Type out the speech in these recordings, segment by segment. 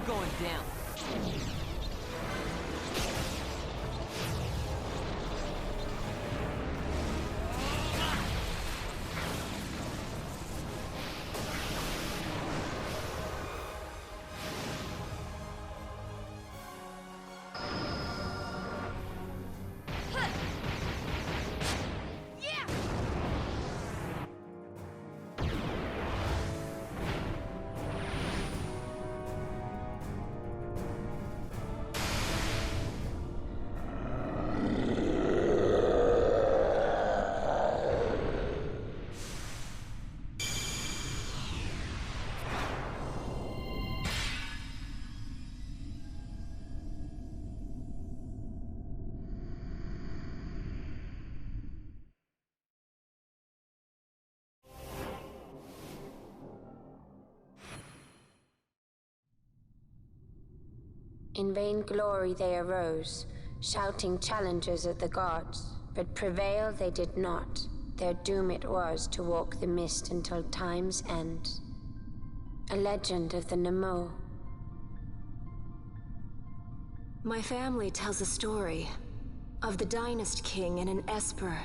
going down. In vain glory they arose, shouting challenges at the gods, but prevail they did not. Their doom it was to walk the mist until time's end. A legend of the Nemo. My family tells a story of the Dynast King and an esper.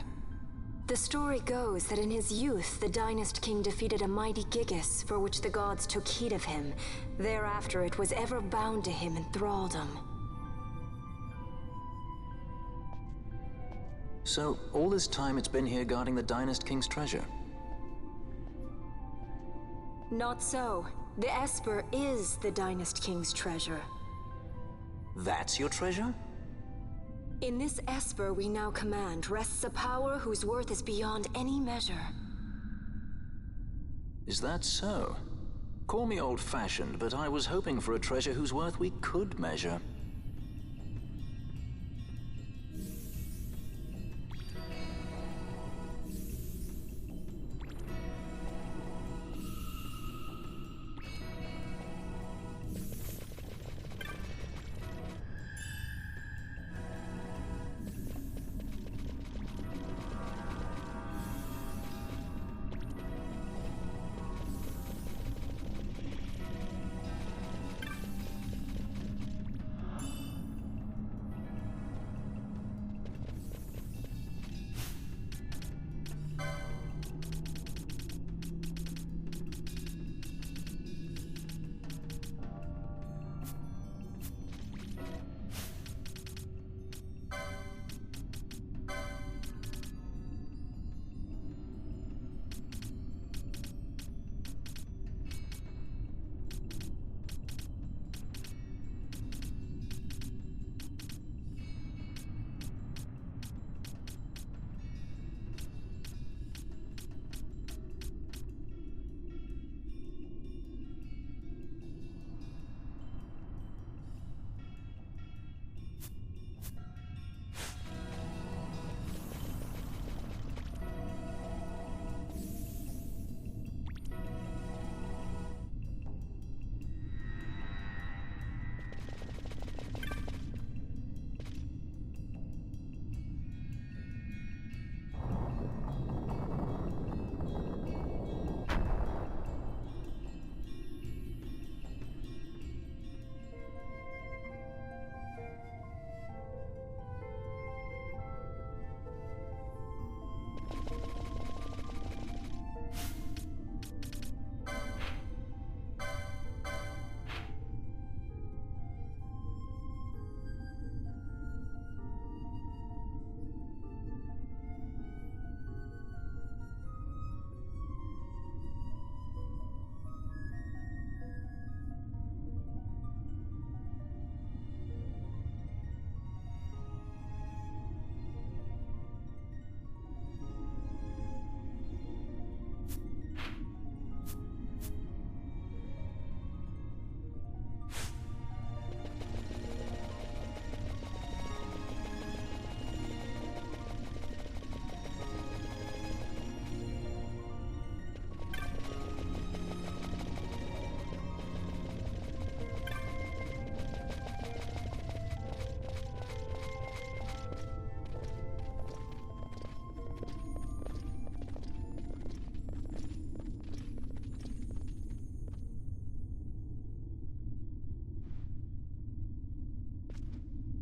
The story goes that in his youth, the Dynast King defeated a mighty Gigas, for which the gods took heed of him. Thereafter, it was ever bound to him in thraldom. So, all this time it's been here guarding the Dynast King's treasure? Not so. The esper is the Dynast King's treasure. That's your treasure? In this esper we now command rests a power whose worth is beyond any measure. Is that so? Call me old-fashioned, but I was hoping for a treasure whose worth we could measure.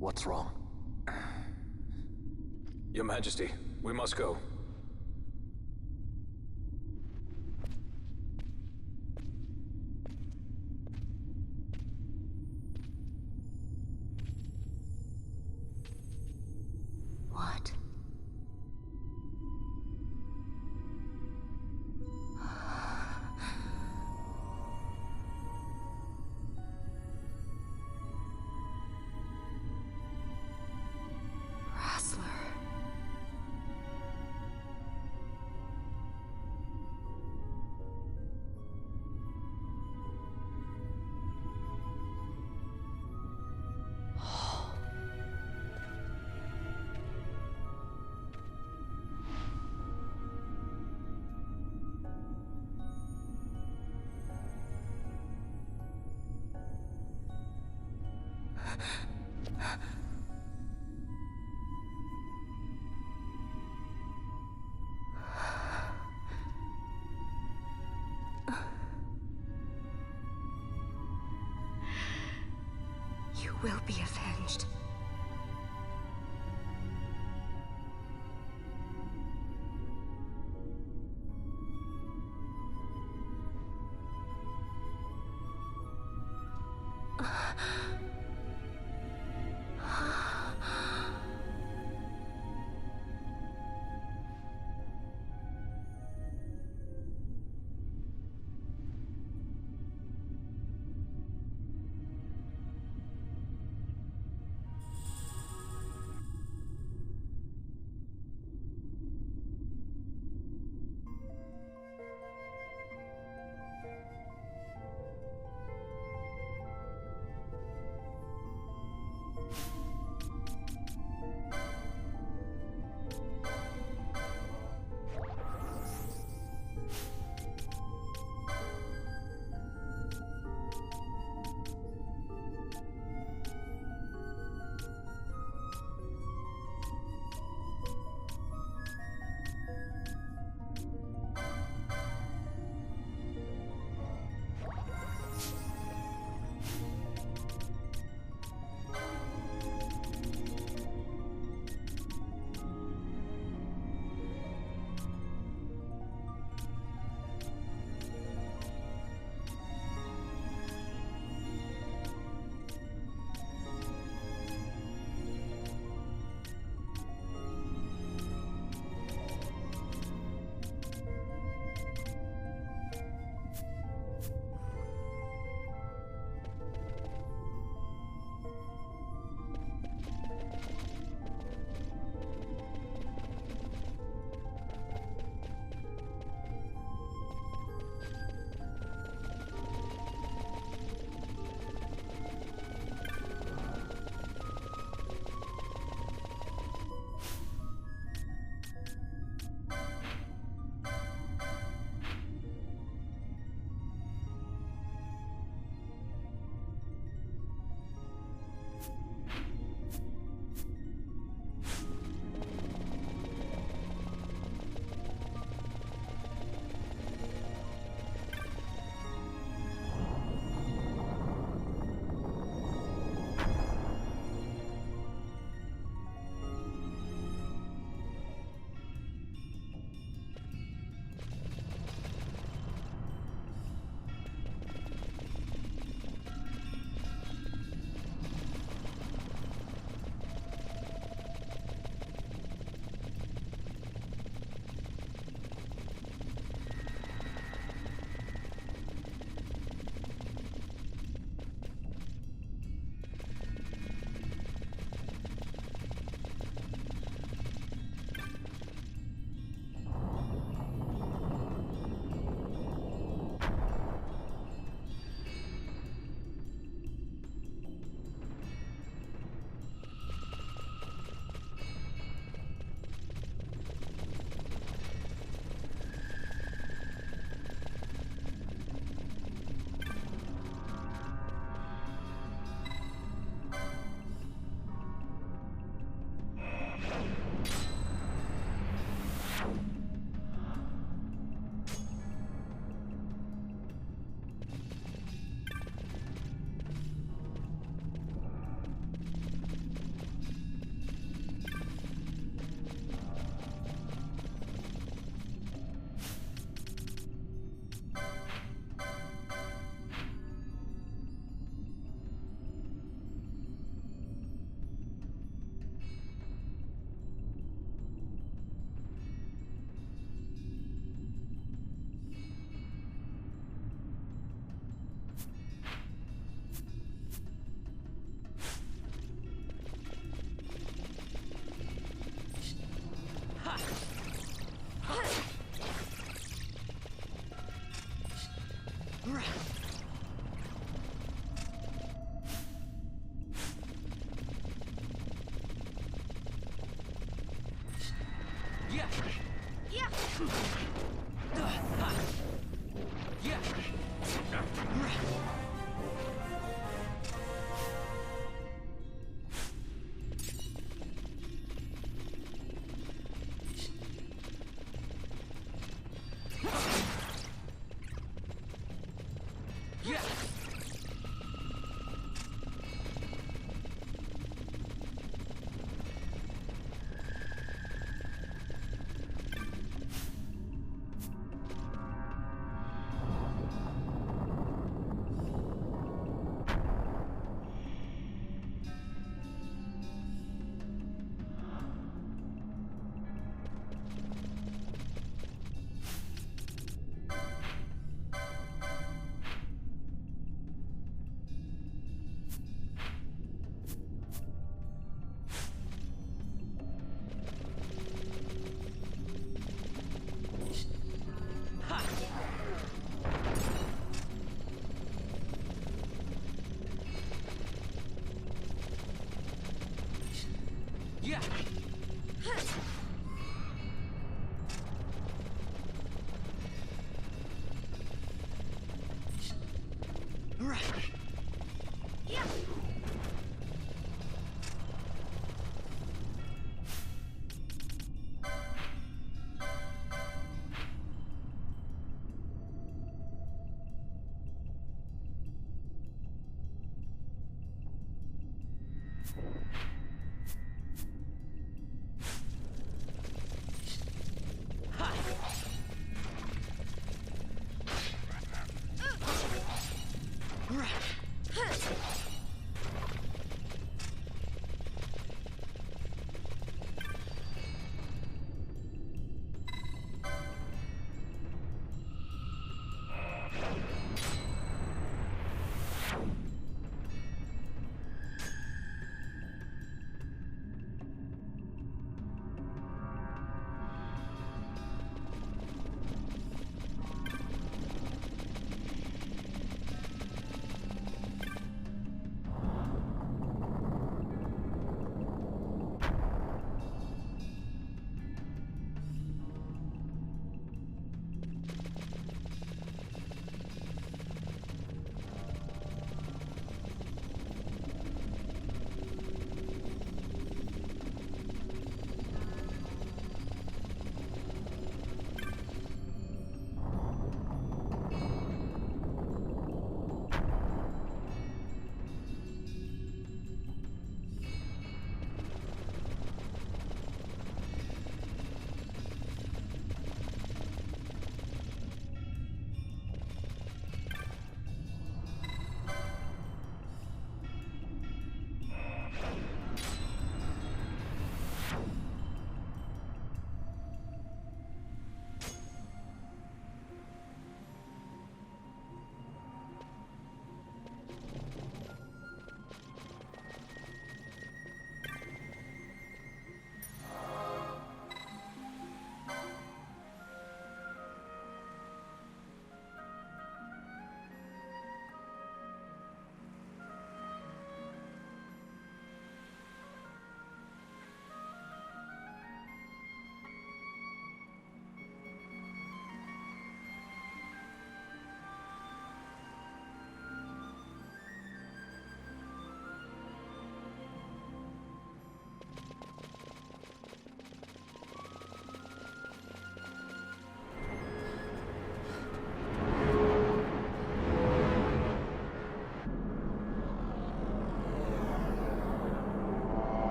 What's wrong? Your Majesty, we must go. What? Wrestler. You will be avenged.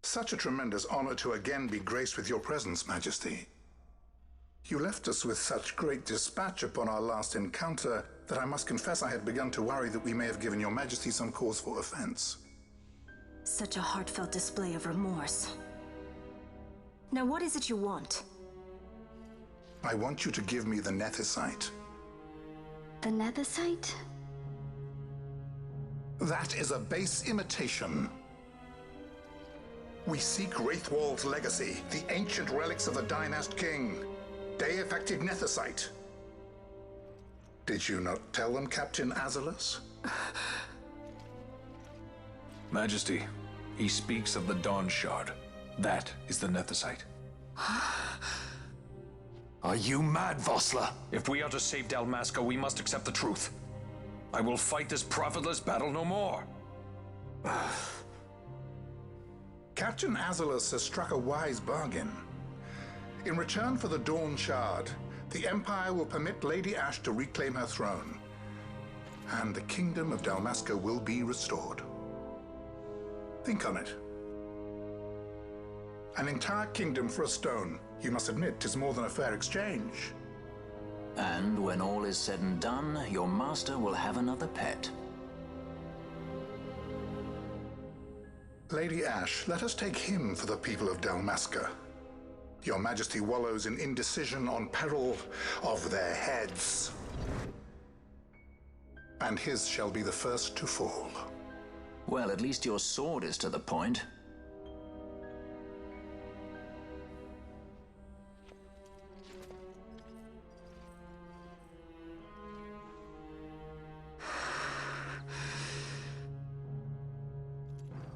Such a tremendous honor to again be graced with your presence, Majesty. You left us with such great dispatch upon our last encounter that I must confess I had begun to worry that we may have given your Majesty some cause for offense. Such a heartfelt display of remorse. Now what is it you want? I want you to give me the Nethicite. The Nethicite? That is a base imitation. We seek Wraithwall's legacy, the ancient relics of the Dynast King. Day-affected Nethicite. Did you not tell them, Captain Azalus? Majesty, he speaks of the Dawn Shard. That is the Nethicite. Are you mad, Vossler? If we are to save Dalmasca, we must accept the truth. I will fight this profitless battle no more. Captain Azalus has struck a wise bargain. In return for the Dawn Shard, the Empire will permit Lady Ash to reclaim her throne, and the Kingdom of Dalmasca will be restored. Think on it. An entire kingdom for a stone. You must admit, 'tis more than a fair exchange. And when all is said and done, your master will have another pet. Lady Ash, let us take him for the people of Dalmasca. Your Majesty wallows in indecision on peril of their heads. And his shall be the first to fall. Well, at least your sword is to the point.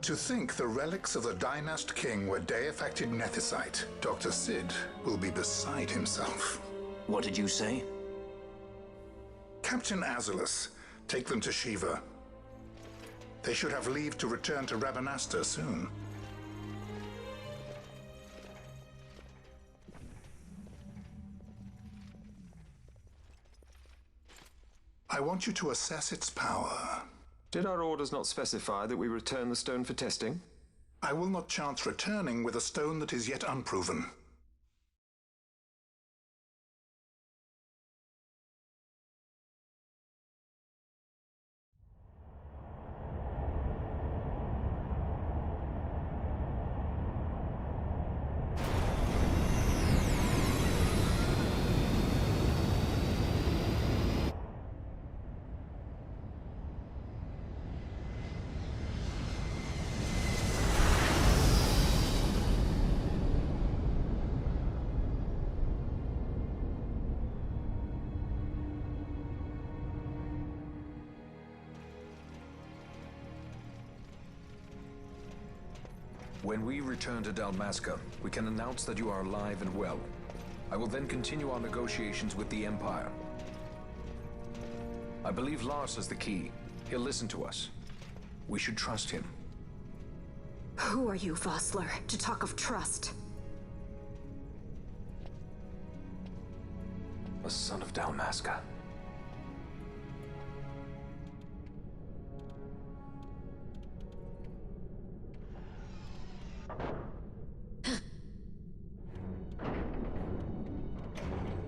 To think the relics of the Dynast King were deified nethicite, Dr. Sid will be beside himself. What did you say? Captain Azulus, take them to Shiva. They should have leave to return to Rabanastre soon. I want you to assess its power. Did our orders not specify that we return the stone for testing? I will not chance returning with a stone that is yet unproven. When we return to Dalmasca, we can announce that you are alive and well. I will then continue our negotiations with the Empire. I believe Lars has the key. He'll listen to us. We should trust him. Who are you, Vossler, to talk of trust? A son of Dalmasca.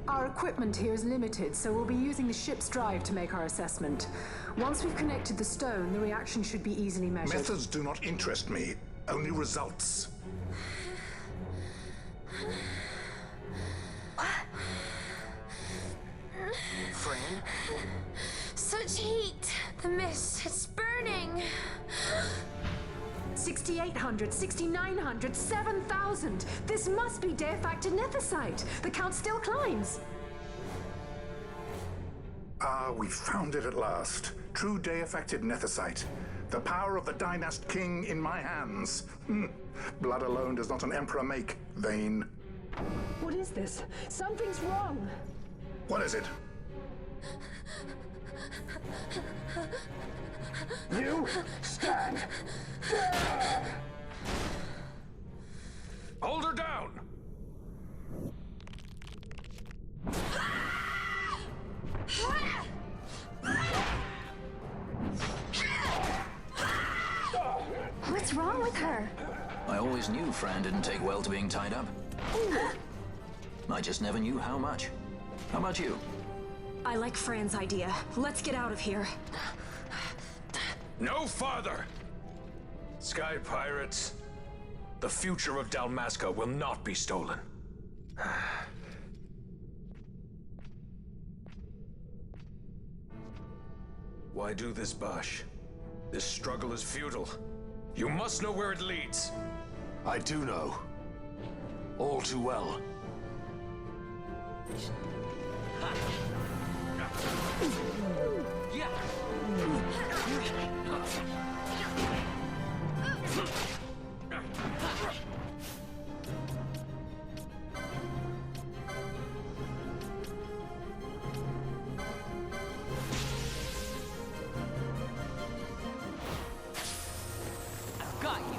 Our equipment here is limited, so we'll be using the ship's drive to make our assessment. Once we've connected the stone, the reaction should be easily measured. Methods do not interest me, only results. Fran? Such heat! The mist, it's burning! 6,800, 6,900, 7,000! This must be deified nethicite! The count still climbs! Ah, we found it at last. True deified nethicite. The power of the Dynast King in my hands. Blood alone does not an emperor make, Vayne. What is this? Something's wrong! What is it? You stand. Hold her down! What's wrong with her? I always knew Fran didn't take well to being tied up. I just never knew how much. How about you? I like Fran's idea. Let's get out of here. No farther! Sky Pirates, the future of Dalmasca will not be stolen. Why do this, Bash? This struggle is futile. You must know where it leads. I do know. All too well. Got you.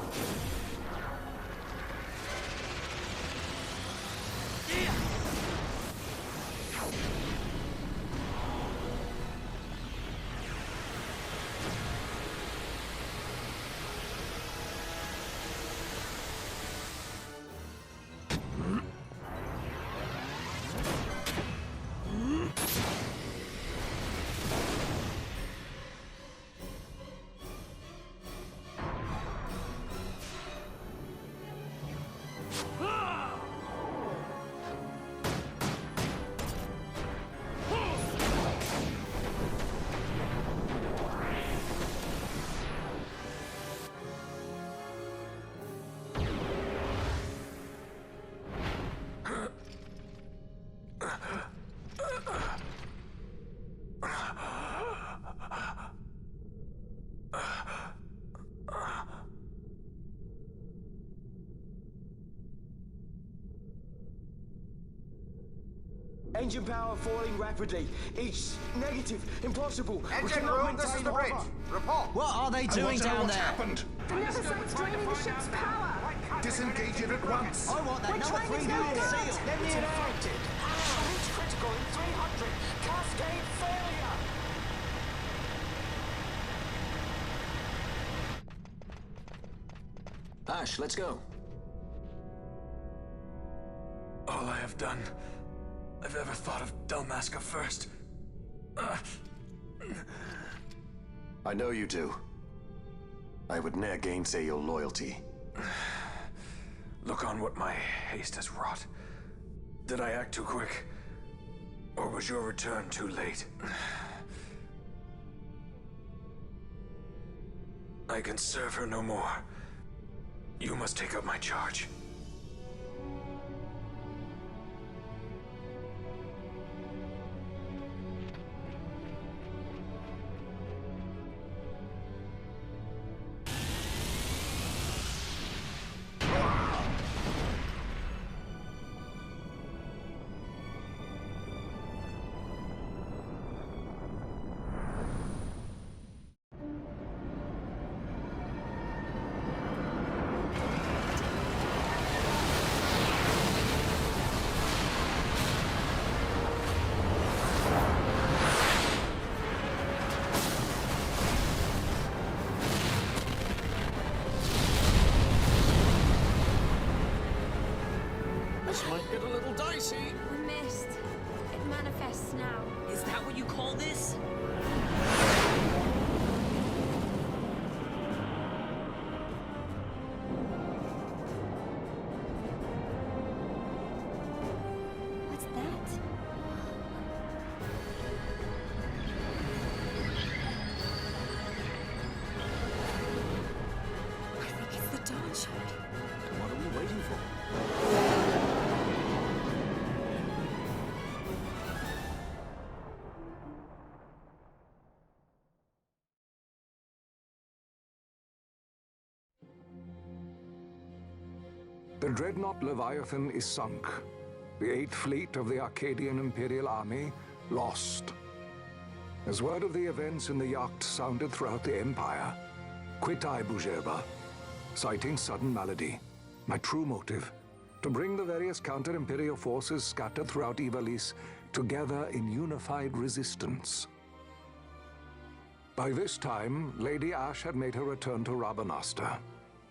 Engine power falling rapidly. It's negative. Impossible. Engine room, this is the bridge. Report. What are they doing down What's there? happened? The never-site's draining the ship's power. Disengage it at once. I want that We're number trying to 3 get unit it. seal. Let me infected. Reach critical in 300. Cascade failure. Ash, let's go. All I have done, I've ever thought of Dalmasca first. I know you do. I would ne'er gainsay your loyalty. Look on what my haste has wrought. Did I act too quick? Or was your return too late? I can serve her no more. You must take up my charge. This might get a little dicey. The mist. It manifests now. Is that what you call this? What's that? I think it's the dawn shard. What are we waiting for? The dreadnought Leviathan is sunk. The 8th Fleet of the Arcadian Imperial Army lost. As word of the events in the yacht sounded throughout the Empire, quit I Bujeba, citing sudden malady. My true motive, to bring the various counter-imperial forces scattered throughout Ivalice together in unified resistance. By this time, Lady Ash had made her return to Rabanastre.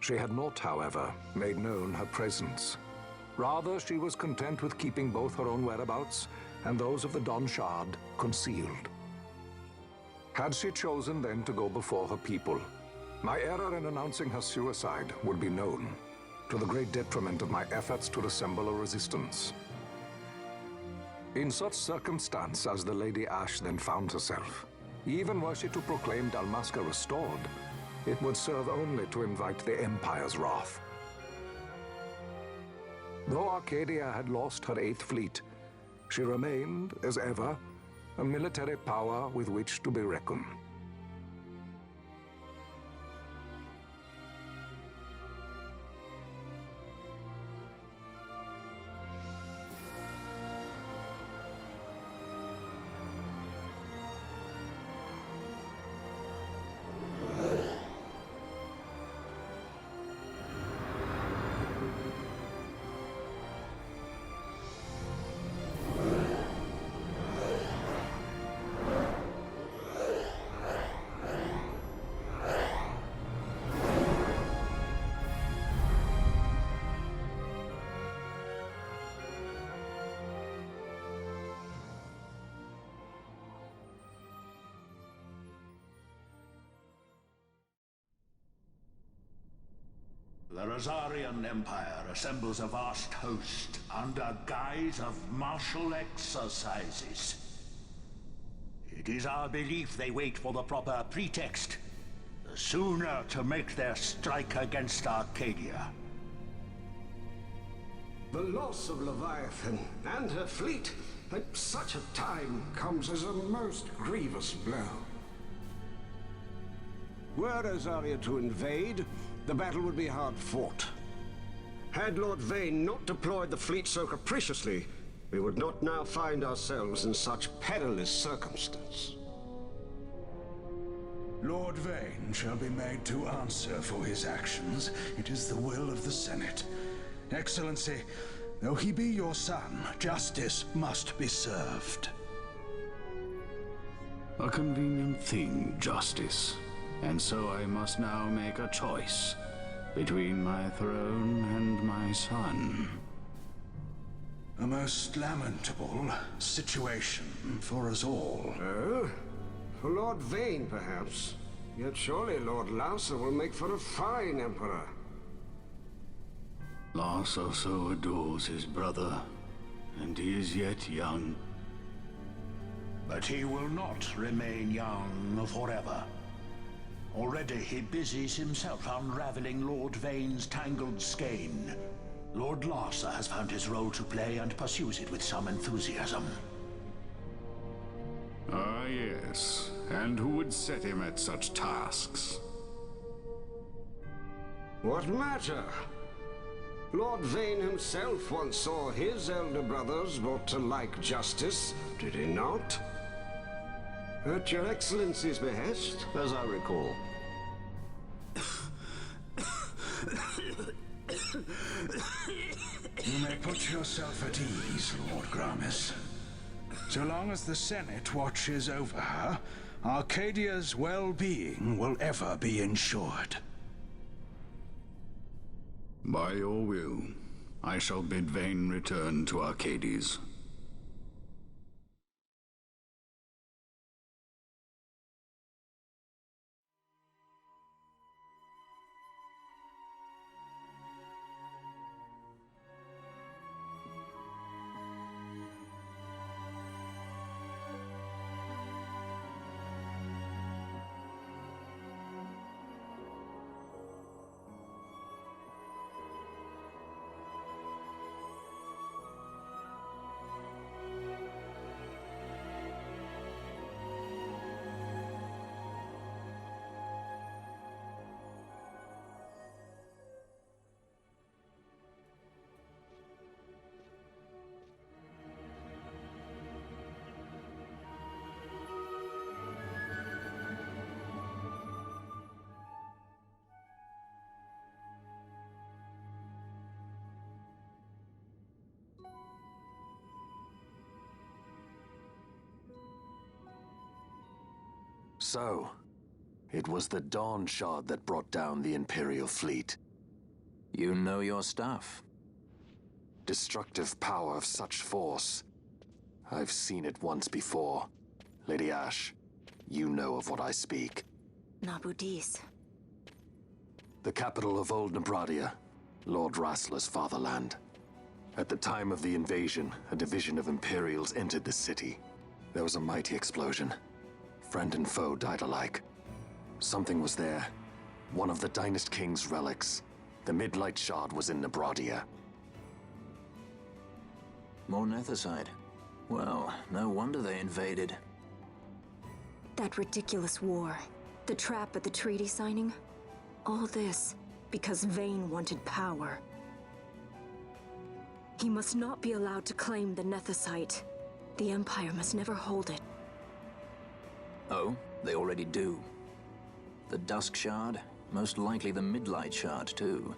She had not, however, made known her presence. Rather, she was content with keeping both her own whereabouts and those of the Dawn Shard concealed. Had she chosen then to go before her people, my error in announcing her suicide would be known, to the great detriment of my efforts to assemble a resistance. In such circumstance as the Lady Ash then found herself, even were she to proclaim Dalmasca restored, it would serve only to invite the Empire's wrath. Though Arcadia had lost her 8th Fleet, she remained, as ever, a military power with which to be reckoned. The Rosarian Empire assembles a vast host under guise of martial exercises. It is our belief they wait for the proper pretext, the sooner to make their strike against Arcadia. The loss of Leviathan and her fleet at such a time comes as a most grievous blow. Were Rosaria to invade, the battle would be hard fought. Had Lord Vane not deployed the fleet so capriciously, we would not now find ourselves in such perilous circumstance. Lord Vane shall be made to answer for his actions. It is the will of the Senate. Excellency, though he be your son, justice must be served. A convenient thing, justice. And so I must now make a choice between my throne and my son. A most lamentable situation for us all. Oh? For Lord Vane, perhaps. Yet surely Lord Larsa will make for a fine emperor. Larsa so adores his brother, and he is yet young. But he will not remain young forever. Already he busies himself unraveling Lord Vane's tangled skein. Lord Larsa has found his role to play and pursues it with some enthusiasm. Ah, yes. And who would set him at such tasks? What matter? Lord Vane himself once saw his elder brothers brought to like justice, did he not? At your Excellency's behest, as I recall. You may put yourself at ease, Lord Gramis. So long as the Senate watches over her, Arcadia's well-being will ever be ensured. By your will, I shall bid Vane return to Arcades. So, it was the Dawn Shard that brought down the Imperial fleet. You know your stuff. Destructive power of such force. I've seen it once before. Lady Ash, you know of what I speak. Nabudis. The capital of Old Nebradia, Lord Rassler's fatherland. At the time of the invasion, a division of Imperials entered the city. There was a mighty explosion. Friend and foe died alike. Something was there. One of the Dynast King's relics. The Midlight Shard was in Nebradia. More Nethicite. Well, no wonder they invaded. That ridiculous war. The trap at the treaty signing. All this because Vane wanted power. He must not be allowed to claim the Nethicite. The Empire must never hold it. Oh, they already do. The Dusk Shard, most likely the Midlight Shard too.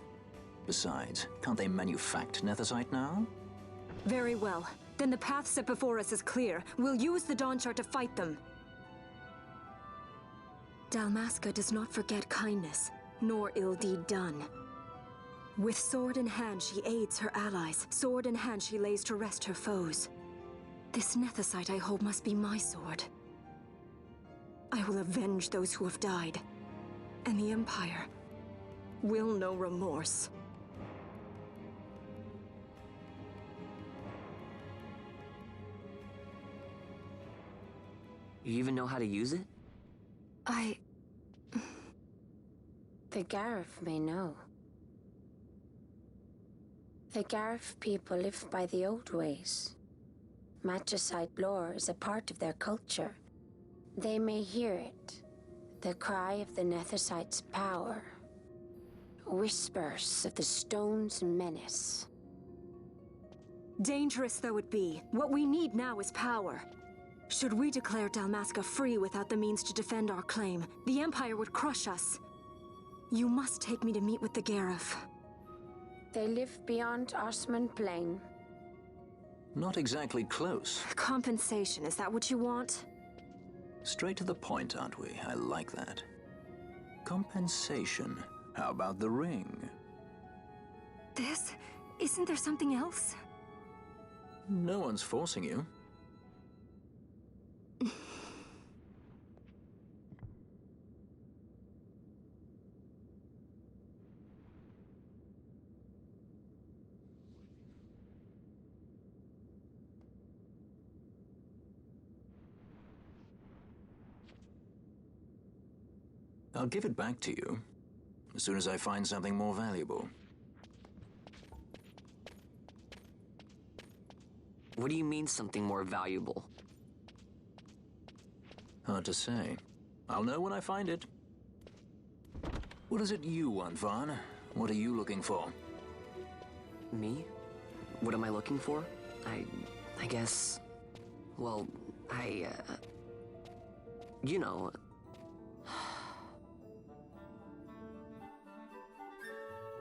Besides, can't they manufacture Nethicite now? Very well. Then the path set before us is clear. We'll use the Dawn Shard to fight them. Dalmasca does not forget kindness, nor ill deed done. With sword in hand, she aids her allies. Sword in hand, she lays to rest her foes. This Nethicite I hold must be my sword. I will avenge those who have died, and the Empire will know remorse. You even know how to use it? The Garif may know. The Garif people live by the old ways. Magicite lore is a part of their culture. They may hear it, the cry of the Nethicite's power. Whispers of the stone's menace. Dangerous though it be, what we need now is power. Should we declare Dalmasca free without the means to defend our claim, the Empire would crush us. You must take me to meet with the Gareth. They live beyond Osman Plain. Not exactly close. Compensation, is that what you want? Straight to the point, aren't we? I like that. Compensation. How about the ring? This? Isn't there something else? No one's forcing you. I'll give it back to you as soon as I find something more valuable. What do you mean, something more valuable? Hard to say. I'll know when I find it. What is it you want, Vaughn? What are you looking for? Me? What am I looking for? I guess... Well, you know,